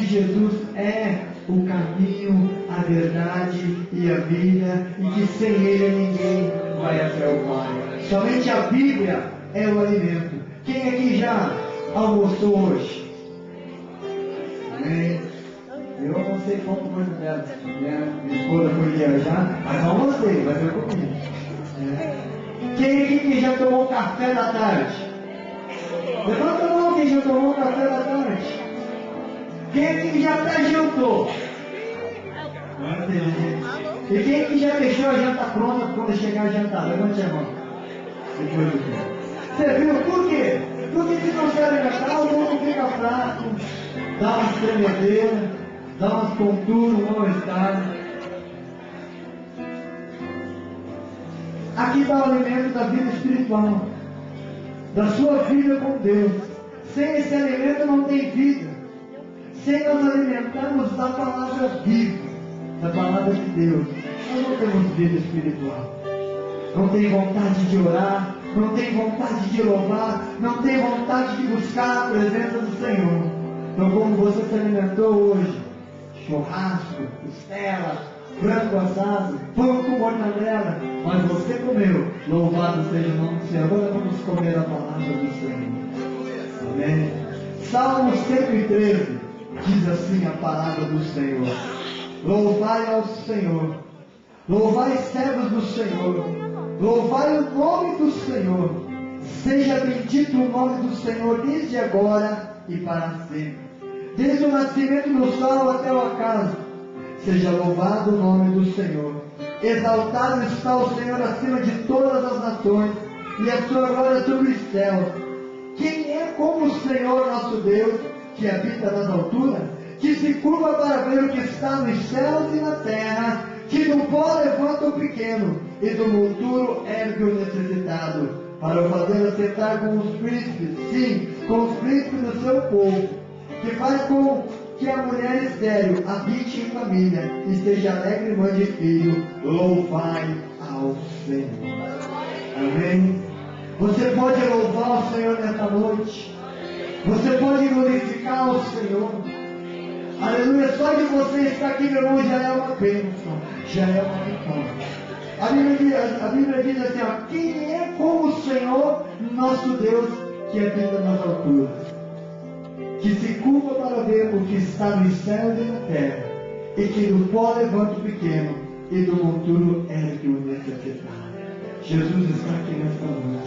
Jesus é o caminho, a verdade e a vida, e que sem Ele ninguém vai até o Pai. Somente a Bíblia é o alimento. Quem aqui já almoçou hoje? Amém? Eu almocei pouco coisa dela. Minha esposa foi viajar, mas almocei, mas eu comi. Quem aqui que já tomou café da tarde? Levanta a mão quem já tomou café da tarde. Quem aqui já até jantou? E quem aqui já deixou a janta pronta quando chegar a jantar? Levante a mão. Depois do tempo. Você viu por quê? Porque se não se alimentar, o mundo fica fraco, dá umas tremedeiras, dá umas tonturas, um mal-estar. Aqui está o alimento da vida espiritual, da sua vida com Deus. Sem esse alimento não tem vida. Sem nos alimentarmos da palavra viva, da palavra de Deus, nós não temos vida espiritual. Não tem vontade de orar, não tem vontade de louvar, não tem vontade de buscar a presença do Senhor. Então, como você se alimentou hoje, churrasco, costela, frango assado, pão com mortadela, mas você comeu, louvado seja o nome do Senhor. Agora vamos comer a palavra do Senhor. Amém? Salmo 113 diz assim a palavra do Senhor: louvai ao Senhor, louvai servos do Senhor, louvai o nome do Senhor, seja bendito o nome do Senhor desde agora e para sempre, desde o nascimento do sol até o acaso. Seja louvado o nome do Senhor, exaltado está o Senhor acima de todas as nações, e a sua glória sobre os céus. Quem é como o Senhor nosso Deus, que habita nas alturas, que se curva para ver o que está nos céus e na terra, que do pó levanta o pequeno, e do monturo ergue o necessitado, para o fazer assentar com os príncipes, sim, com os príncipes do seu povo, que faz com que a mulher estéril habite em família, e seja alegre mãe de filho. Louvai ao Senhor. Amém? Você pode louvar o Senhor nesta noite. Você pode glorificar o Senhor. Aleluia. Só de você estar aqui, meu irmão, já é uma bênção, já é uma vitória. A Bíblia diz assim, ó, quem é como o Senhor nosso Deus, que habita nas alturas, que se curva para ver o que está nos céus e na terra, e que do pó levanta o pequeno, e do monturo ergue o necessitado. Jesus está aqui nesta noite.